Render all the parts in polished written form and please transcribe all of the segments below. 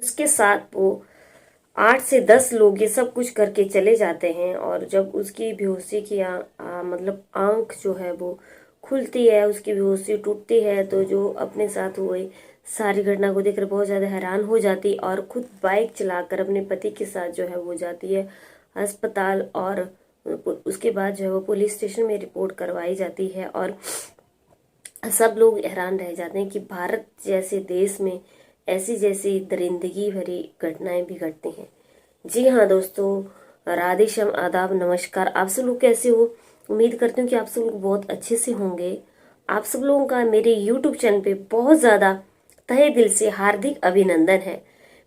उसके साथ वो 8 से 10 लोग ये सब कुछ करके चले जाते हैं। और जब उसकी बेहोशी की मतलब आंख जो है वो खुलती है, उसकी बेहोशी टूटती है, तो जो अपने साथ हुए सारी घटना को देखकर बहुत ज़्यादा हैरान हो जाती और खुद बाइक चलाकर अपने पति के साथ जो है वो जाती है अस्पताल। और उसके बाद जो है वो पुलिस स्टेशन में रिपोर्ट करवाई जाती है। और सब लोग हैरान रह जाते हैं कि भारत जैसे देश में ऐसी जैसी दरिंदगी भरी घटनाएं भी घटती हैं। जी हाँ दोस्तों, राधे श्याम, आदाब, नमस्कार। आप सब लोग कैसे हो? उम्मीद करती हूँ कि आप सब लोग बहुत अच्छे से होंगे। आप सब लोगों का मेरे YouTube चैनल पे बहुत ज़्यादा तहे दिल से हार्दिक अभिनंदन है।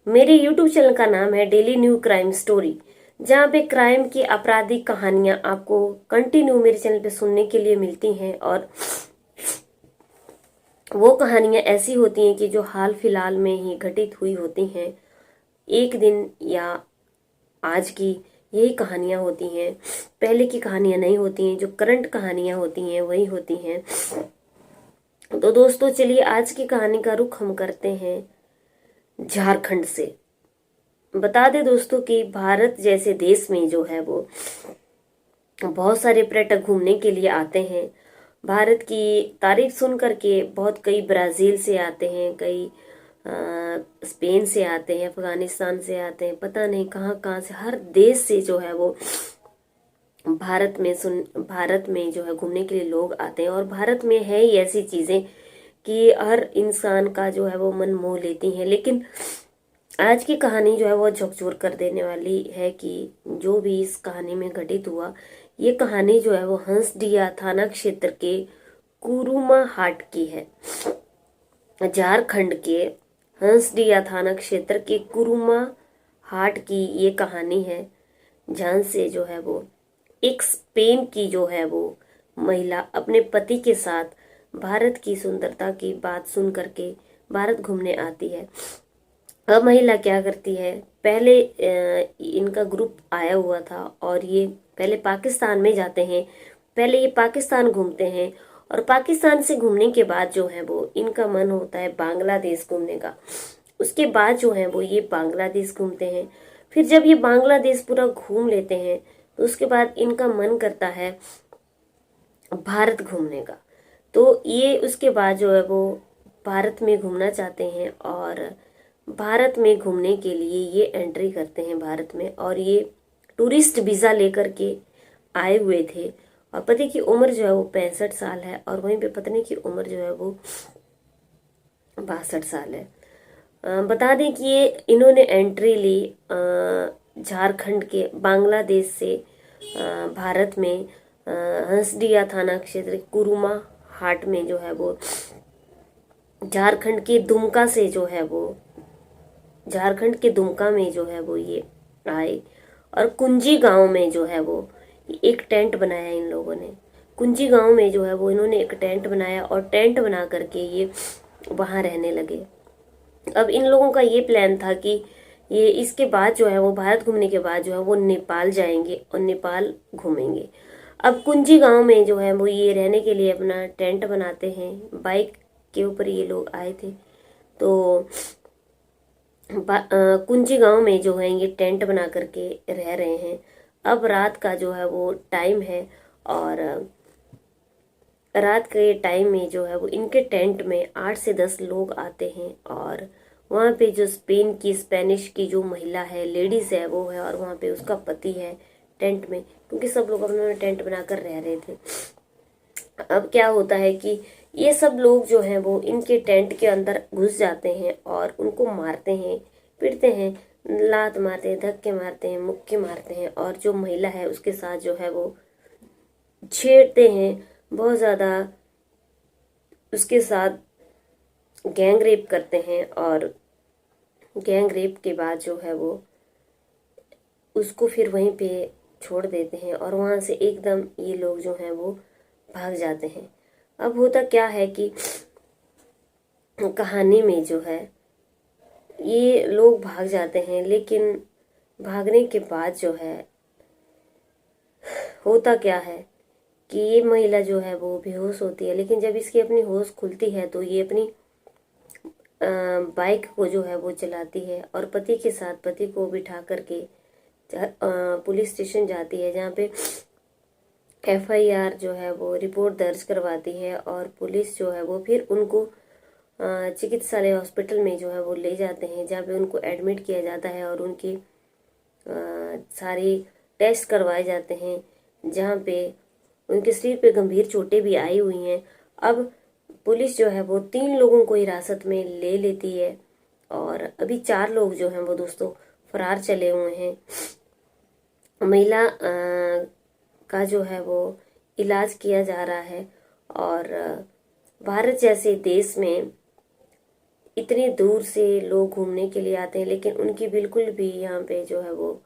मेरे YouTube चैनल का नाम है डेली न्यू क्राइम स्टोरी, जहाँ पे क्राइम की आपराधिक कहानियाँ आपको कंटिन्यू मेरे चैनल पे सुनने के लिए मिलती हैं। और वो कहानियाँ ऐसी होती हैं कि जो हाल फिलहाल में ही घटित हुई होती हैं, एक दिन या आज की यही कहानियाँ होती हैं। पहले की कहानियाँ नहीं होती हैं, जो करंट कहानियाँ होती हैं वही होती हैं। तो दोस्तों चलिए आज की कहानी का रुख हम करते हैं झारखंड से। बता दें दोस्तों कि भारत जैसे देश में जो है वो बहुत सारे पर्यटक घूमने के लिए आते हैं। भारत की तारीफ सुन करके बहुत कई ब्राजील से आते हैं, कई स्पेन से आते हैं, अफगानिस्तान से आते हैं, पता नहीं कहाँ कहाँ से, हर देश से जो है वो भारत में जो है घूमने के लिए लोग आते हैं। और भारत में है ही ऐसी चीजें कि हर इंसान का जो है वो मन मोह लेती हैं। लेकिन आज की कहानी जो है वो झकझोर कर देने वाली है कि जो भी इस कहानी में घटित हुआ, ये कहानी जो है वो हंसडिया थाना क्षेत्र के कुरुमा हाट की है। झारखंड के हंसडिया थाना क्षेत्र के कुरुमा हाट की ये कहानी है, जहां से जो है वो एक स्पेन की जो है वो महिला अपने पति के साथ भारत की सुंदरता की बात सुन करके भारत घूमने आती है। अब महिला क्या करती है, पहले इनका ग्रुप आया हुआ था और ये पहले पाकिस्तान में जाते हैं। पहले ये पाकिस्तान घूमते हैं और पाकिस्तान से घूमने के बाद जो है वो इनका मन होता है बांग्लादेश घूमने का। उसके बाद जो है वो ये बांग्लादेश घूमते हैं। फिर जब ये बांग्लादेश पूरा घूम लेते हैं तो उसके बाद इनका मन करता है भारत घूमने का। तो ये उसके बाद जो है वो भारत में घूमना चाहते हैं और भारत में घूमने के लिए ये एंट्री करते हैं भारत में। और ये टूरिस्ट वीज़ा लेकर के आए हुए थे। और पति की उम्र जो है वो 65 साल है और वहीं पे पत्नी की उम्र जो है वो 62 साल है। बता दें कि ये इन्होंने एंट्री ली झारखंड के बांग्लादेश से भारत में हंसडिया थाना क्षेत्र कुरुमा हाट में जो है वो झारखंड के दुमका से जो है वो झारखंड के दुमका में जो है वो ये आए। और कुंजी गांव में जो है वो एक टेंट बनाया इन लोगों ने। कुंजी गांव में जो है वो इन्होंने एक टेंट बनाया और टेंट बना करके ये वहां रहने लगे। अब इन लोगों का ये प्लान था कि ये इसके बाद जो है वो भारत घूमने के बाद जो है वो नेपाल जाएंगे और नेपाल घूमेंगे। अब कुंजी गांव में जो है वो ये रहने के लिए अपना टेंट बनाते हैं। बाइक के ऊपर ये लोग आए थे। तो कुंजी गांव में जो है ये टेंट बना करके रह रहे हैं। अब रात का जो है वो टाइम है और रात के टाइम में जो है वो इनके टेंट में 8 से 10 लोग आते हैं। और वहाँ पे जो स्पेनिश की जो महिला है, लेडीज है, वो है, और वहाँ पे उसका पति है टेंट में, क्योंकि सब लोग अपने टेंट बनाकर रह रहे थे। अब क्या होता है कि ये सब लोग जो हैं वो इनके टेंट के अंदर घुस जाते हैं और उनको मारते हैं, पीटते हैं, लात मारते हैं, धक्के मारते हैं, मुक्के मारते हैं। और जो महिला है उसके साथ जो है वो छेड़ते हैं बहुत ज़्यादा, उसके साथ गैंग रेप करते हैं। और गैंग रेप के बाद जो है वो उसको फिर वहीं पे छोड़ देते हैं और वहाँ से एकदम ये लोग जो हैं वो भाग जाते हैं। अब होता क्या है कि कहानी में जो है ये लोग भाग जाते हैं, लेकिन भागने के बाद जो है होता क्या है कि ये महिला जो है वो बेहोश होती है। लेकिन जब इसकी अपनी होश खुलती है तो ये अपनी बाइक को जो है वो चलाती है और पति के साथ पति को बिठा करके पुलिस स्टेशन जाती है, जहाँ पे FIR जो है वो रिपोर्ट दर्ज करवाती है और पुलिस जो है वो फिर उनको चिकित्सालय हॉस्पिटल में जो है वो ले जाते हैं, जहाँ पे उनको एडमिट किया जाता है और उनकी सारी टेस्ट करवाए जाते हैं, जहाँ पे उनके शरीर पे गंभीर चोटें भी आई हुई हैं। अब पुलिस जो है वो 3 लोगों को हिरासत में ले लेती है और अभी 4 लोग जो हैं वो दोस्तों फरार चले हुए हैं। महिला का जो है वो इलाज किया जा रहा है और भारत जैसे देश में इतनी दूर से लोग घूमने के लिए आते हैं, लेकिन उनकी बिल्कुल भी यहाँ पे जो है वो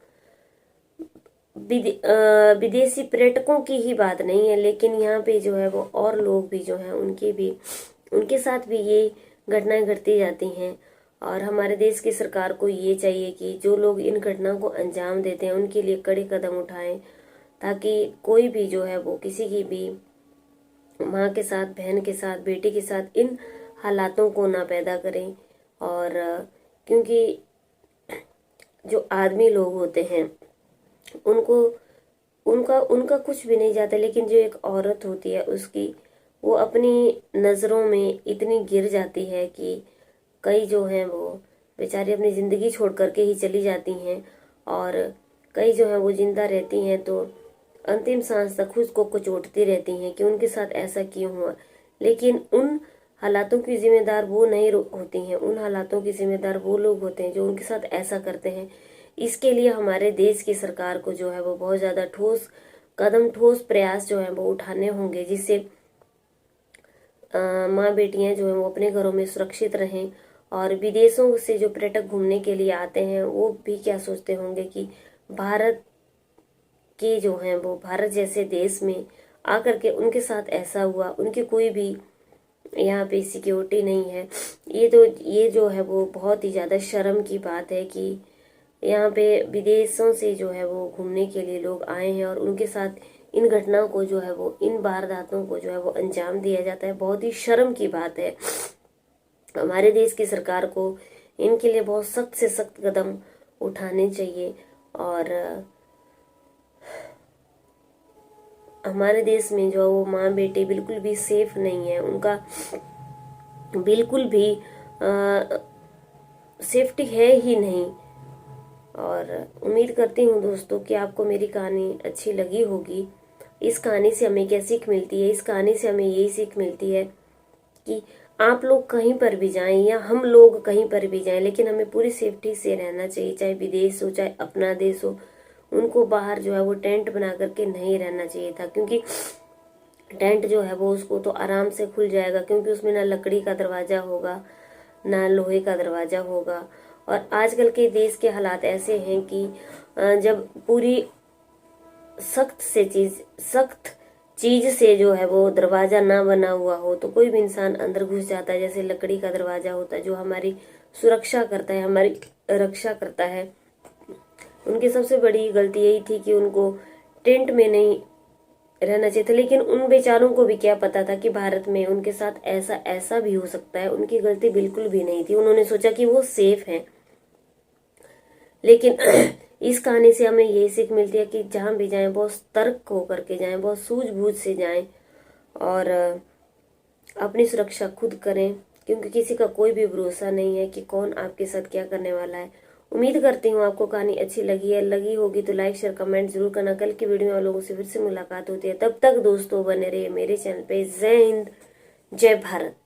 विदेशी पर्यटकों की ही बात नहीं है, लेकिन यहाँ पे जो है वो और लोग भी जो हैं उनके साथ भी ये घटनाएं घटती जाती हैं। और हमारे देश की सरकार को ये चाहिए कि जो लोग इन घटनाओं को अंजाम देते हैं उनके लिए कड़े कदम उठाएं, ताकि कोई भी जो है वो किसी की भी माँ के साथ, बहन के साथ, बेटी के साथ इन हालातों को ना पैदा करें। और क्योंकि जो आदमी लोग होते हैं उनको उनका कुछ भी नहीं जाता, लेकिन जो एक औरत होती है उसकी वो अपनी नज़रों में इतनी गिर जाती है कि कई जो हैं वो बेचारी अपनी ज़िंदगी छोड़ करके ही चली जाती हैं और कई जो हैं वो जिंदा रहती हैं तो अंतिम सांस तक खुद को कुचोटती रहती हैं कि उनके साथ ऐसा क्यों हुआ। लेकिन उन हालातों की जिम्मेदार वो नहीं होती हैं, उन हालातों की जिम्मेदार वो लोग होते हैं जो उनके साथ ऐसा करते हैं। इसके लिए हमारे देश की सरकार को जो है वो बहुत ज़्यादा ठोस कदम, ठोस प्रयास जो है वो उठाने होंगे, जिससे माँ बेटियां जो हैं वो अपने घरों में सुरक्षित रहें। और विदेशों से जो पर्यटक घूमने के लिए आते हैं वो भी क्या सोचते होंगे कि भारत के जो हैं वो भारत जैसे देश में आकर के उनके साथ ऐसा हुआ, उनकी कोई भी यहाँ पे सिक्योरिटी नहीं है। ये जो है वो बहुत ही ज़्यादा शर्म की बात है कि यहाँ पे विदेशों से जो है वो घूमने के लिए लोग आए हैं और उनके साथ इन घटनाओं को जो है वो, इन वारदातों को जो है वो अंजाम दिया जाता है। बहुत ही शर्म की बात है। हमारे देश की सरकार को इनके लिए बहुत सख्त से सख्त कदम उठाने चाहिए। और हमारे देश में जो वो माँ बेटे बिल्कुल भी सेफ नहीं है, उनका बिल्कुल भी सेफ्टी है ही नहीं। और उम्मीद करती हूँ दोस्तों कि आपको मेरी कहानी अच्छी लगी होगी। इस कहानी से हमें क्या सीख मिलती है? इस कहानी से हमें यही सीख मिलती है कि आप लोग कहीं पर भी जाएं या हम लोग कहीं पर भी जाएं, लेकिन हमें पूरी सेफ्टी से रहना चाहिए। चाहे विदेश हो चाहे अपना देश हो, उनको बाहर जो है वो टेंट बना करके नहीं रहना चाहिए था, क्योंकि टेंट जो है वो उसको तो आराम से खुल जाएगा, क्योंकि उसमें ना लकड़ी का दरवाजा होगा ना लोहे का दरवाजा होगा। और आजकल के देश के हालात ऐसे हैं कि जब पूरी सख्त चीज से जो है वो दरवाजा ना बना हुआ हो तो कोई भी इंसान अंदर घुस जाता है। जैसे लकड़ी का दरवाजा होता है जो हमारी सुरक्षा करता है, हमारी रक्षा करता है। उनकी सबसे बड़ी गलती यही थी कि उनको टेंट में नहीं रहना चाहिए था, लेकिन उन बेचारों को भी क्या पता था कि भारत में उनके साथ ऐसा भी हो सकता है। उनकी गलती बिल्कुल भी नहीं थी, उन्होंने सोचा कि वो सेफ है। लेकिन इस कहानी से हमें यही सीख मिलती है कि जहां भी जाएं बहुत सतर्क होकर के जाएं, बहुत सूझबूझ से जाएं और अपनी सुरक्षा खुद करें, क्योंकि किसी का कोई भी भरोसा नहीं है कि कौन आपके साथ क्या करने वाला है। उम्मीद करती हूँ आपको कहानी अच्छी लगी होगी तो लाइक शेयर कमेंट जरूर करना। कल की वीडियो में आप लोगों से फिर से मुलाकात होती है। तब तक दोस्तों बने रहिए मेरे चैनल पे। जय हिंद, जय भारत।